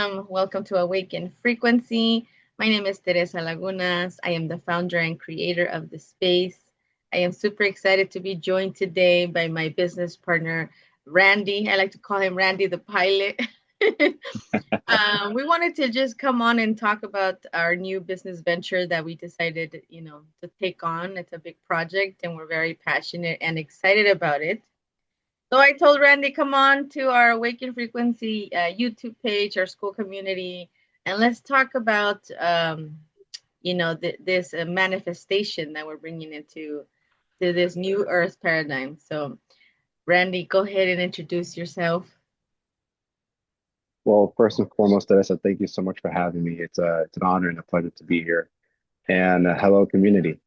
Welcome to Awaken Frequency. My name is Teresa Lagunas. I am the founder and creator of the space. I am super excited to be joined today by my business partner, Randy. I like to call him Randy the pilot. We wanted to just come on and talk about our new business venture that we decided, to take on. It's a big project and we're very passionate and excited about it. So I told Randy, come on to our Awaken Frequency YouTube page, our school community, and let's talk about, this manifestation that we're bringing to this new Earth paradigm. So, Randy, go ahead and introduce yourself. Well, first and foremost, Teresa, thank you so much for having me. It's an honor and a pleasure to be here. And hello, community.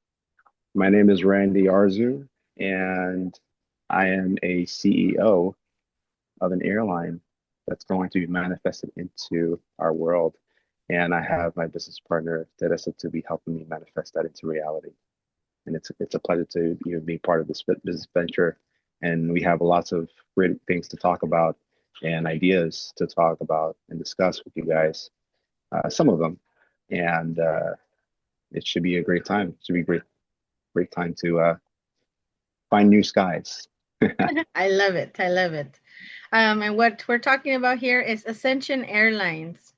My name is Randy Arzu, and I am a CEO of an airline that's going to be manifested into our world. And I have my business partner, Teresa, to be helping me manifest that into reality. And it's a pleasure to be part of this business venture. And we have lots of great things to talk about and ideas to talk about and discuss with you guys. Some of them, and it should be a great time. It should be a great time to find new skies. I love it. I love it. And what we're talking about here is Ascension Airlines.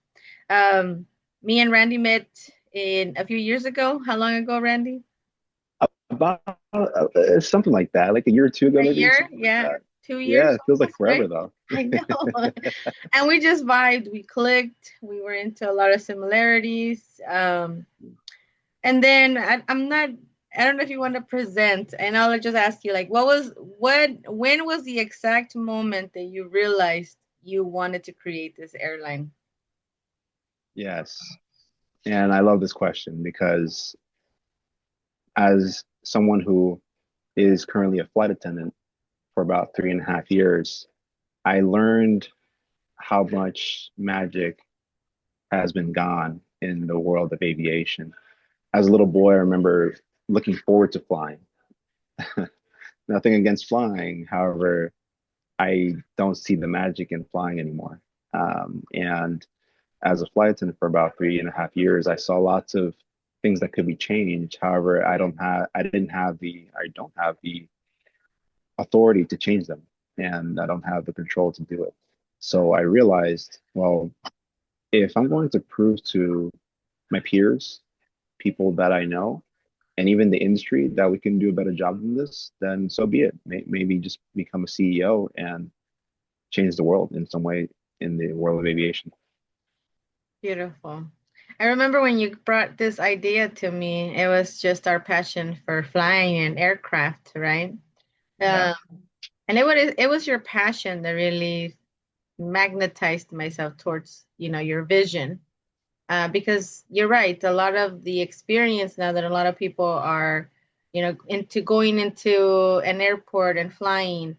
Me and Randy met in a few years ago. How long ago, Randy? About something like that, like a year or two ago, A maybe year? something like Yeah. that. Two Yeah, years it feels like almost, forever right? though. I know. And we just vibed. We clicked. We were into a lot of similarities. And then I'm not, I don't know if you want to present, and I'll just ask you, like, when was the exact moment that you realized you wanted to create this airline? Yes, and I love this question because as someone who is currently a flight attendant for about 3.5 years, I learned how much magic has been gone in the world of aviation. As a little boy, I remember looking forward to flying. Nothing against flying. However, I don't see the magic in flying anymore. And as a flight attendant for about 3.5 years, I saw lots of things that could be changed. However, I don't have the authority to change them, and I don't have the control to do it. So I realized, well, if I'm going to prove to my peers, people that I know, and even the industry that we can do a better job than this, then so be it. Maybe just become a CEO and change the world in some way in the world of aviation. Beautiful. I remember when you brought this idea to me, it was just our passion for flying and aircraft, right? Yeah. Um, and it was your passion that really magnetized myself towards, your vision. Because you're right, a lot of the experience now that a lot of people are, into going into an airport and flying,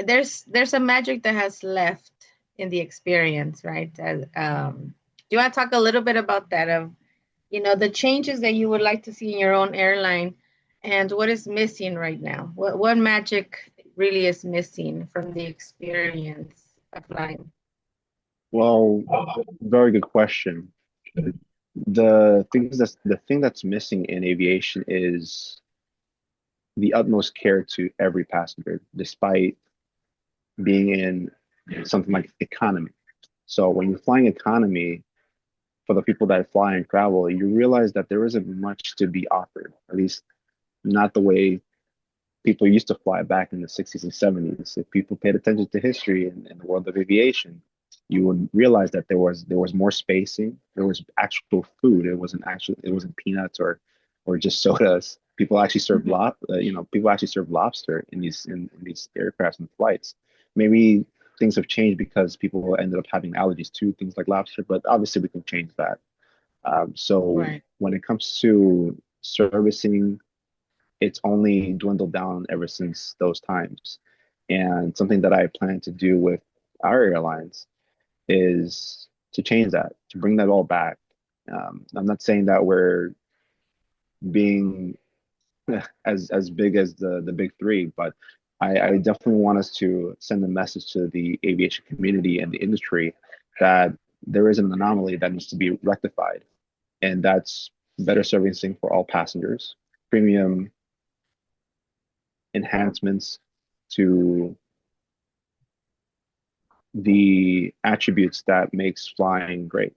there's a magic that has left in the experience, right? Do you want to talk a little bit about that, of the changes that you would like to see in your own airline, and what is missing right now? What magic really is missing from the experience of flying? Well, very good question. The thing that's missing in aviation is the utmost care to every passenger, despite being in something like economy. So when you're flying economy, for the people that fly and travel, you realize that there isn't much to be offered, at least not the way people used to fly back in the 60s and 70s. If people paid attention to history in the world of aviation, you would realize that there was more spacing, there was actual food. It wasn't peanuts or just sodas. People actually served Mhm. people actually serve lobster in these aircrafts and flights. Maybe things have changed because people ended up having allergies to things like lobster, but obviously we can change that. So Right. when it comes to servicing, it's only dwindled down ever since those times. And something that I plan to do with our airlines is to change that, to bring that all back. I'm not saying that we're being as big as the big three, but I definitely want us to send a message to the aviation community and the industry that there is an anomaly that needs to be rectified, and that's better servicing for all passengers, premium enhancements to the attributes that makes flying great.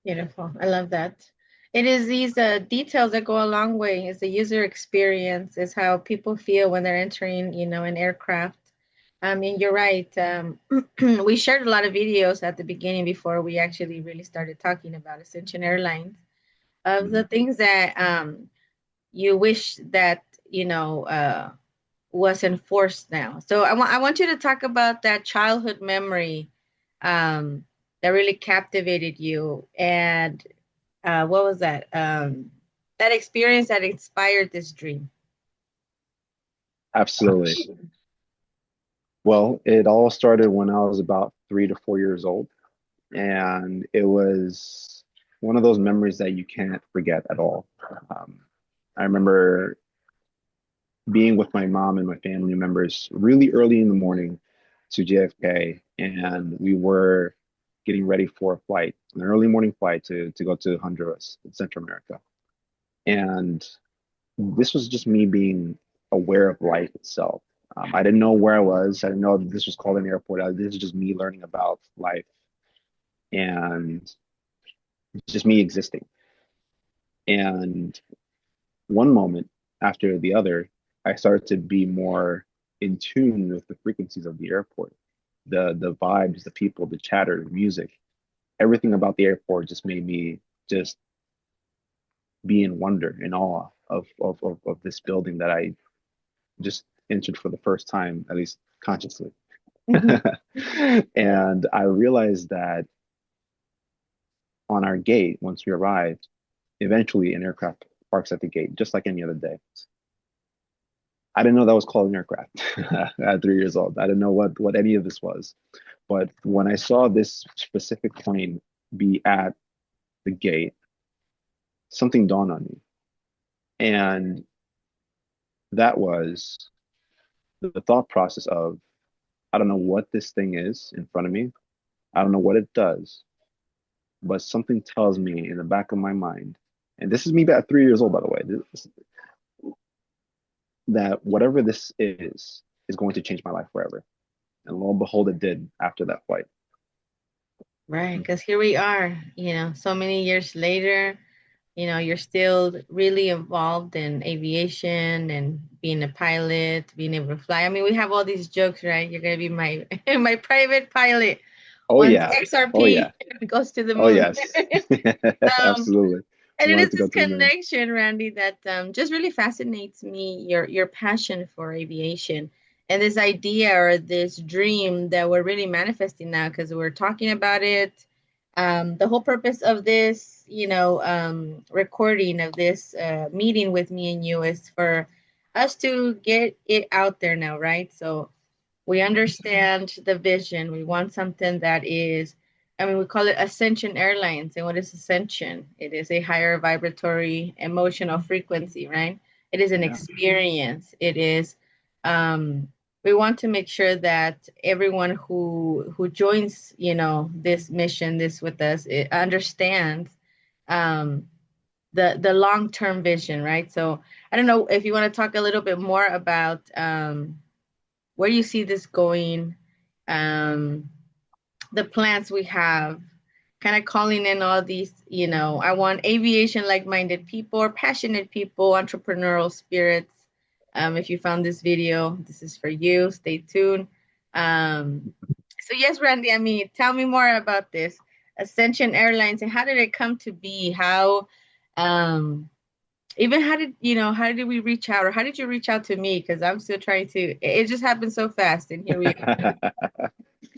Beautiful. I love that. It is these details that go a long way. It's the user experience, is how people feel when they're entering, an aircraft. I mean, you're right. We shared a lot of videos at the beginning before we actually really started talking about Ascension Airlines of the Mhm. things that you wish that, was enforced now. So I want you to talk about that childhood memory that really captivated you, and what was that? That experience that inspired this dream. Absolutely. Well, it all started when I was about 3 to 4 years old, and it was one of those memories that you can't forget at all. Um, I remember being with my mom and my family members really early in the morning to JFK, and we were getting ready for a flight, an early morning flight to go to Honduras in Central America. And this was just me being aware of life itself. I didn't know where I was. I didn't know that this was called an airport. This is just me learning about life and just me existing. And one moment after the other, I started to be more in tune with the frequencies of the airport, the vibes, the people, the chatter, the music, everything about the airport just made me just be in wonder, in awe of this building that I just entered for the first time, at least consciously. Mhm. And I realized that on our gate, once we arrived, eventually an aircraft parks at the gate, just like any other day. I didn't know that was called an aircraft at 3 years old. I didn't know what any of this was. But when I saw this specific plane be at the gate, something dawned on me. And that was the thought process of, I don't know what this thing is in front of me. I don't know what it does, but something tells me in the back of my mind, and this is me at 3 years old, by the way, that whatever this is going to change my life forever. And lo and behold, it did after that flight. Right, because here we are, so many years later, you're still really involved in aviation and being a pilot, being able to fly. I mean, we have all these jokes, right? You're gonna be my my private pilot Oh once yeah. Oh XRP yeah. goes to the Oh moon. yes. um, Absolutely. and it is Wanted to this go to the moon. connection, Randy, that just really fascinates me. Your passion for aviation and this idea or this dream that we're really manifesting now because we're talking about it. The whole purpose of this, recording of this meeting with me and you is for us to get it out there now, right? So we understand the vision. We want something that is, I mean, we call it Ascension Airlines. And what is Ascension? It is a higher vibratory emotional frequency, right? It is an Yeah. experience. It is, we want to make sure that everyone who joins, this mission, this with us, it understands um, the long-term vision, right? So I don't know if you want to talk a little bit more about where you see this going, um, the plans we have, kind of calling in all these, I want aviation like-minded people or passionate people, entrepreneurial spirits. If you found this video, this is for you. Stay tuned. So yes, Randy, I mean, tell me more about this Ascension Airlines and how did it come to be? Um, even how did we reach out or how did you reach out to me? Because I'm still trying to, it just happened so fast and here we are.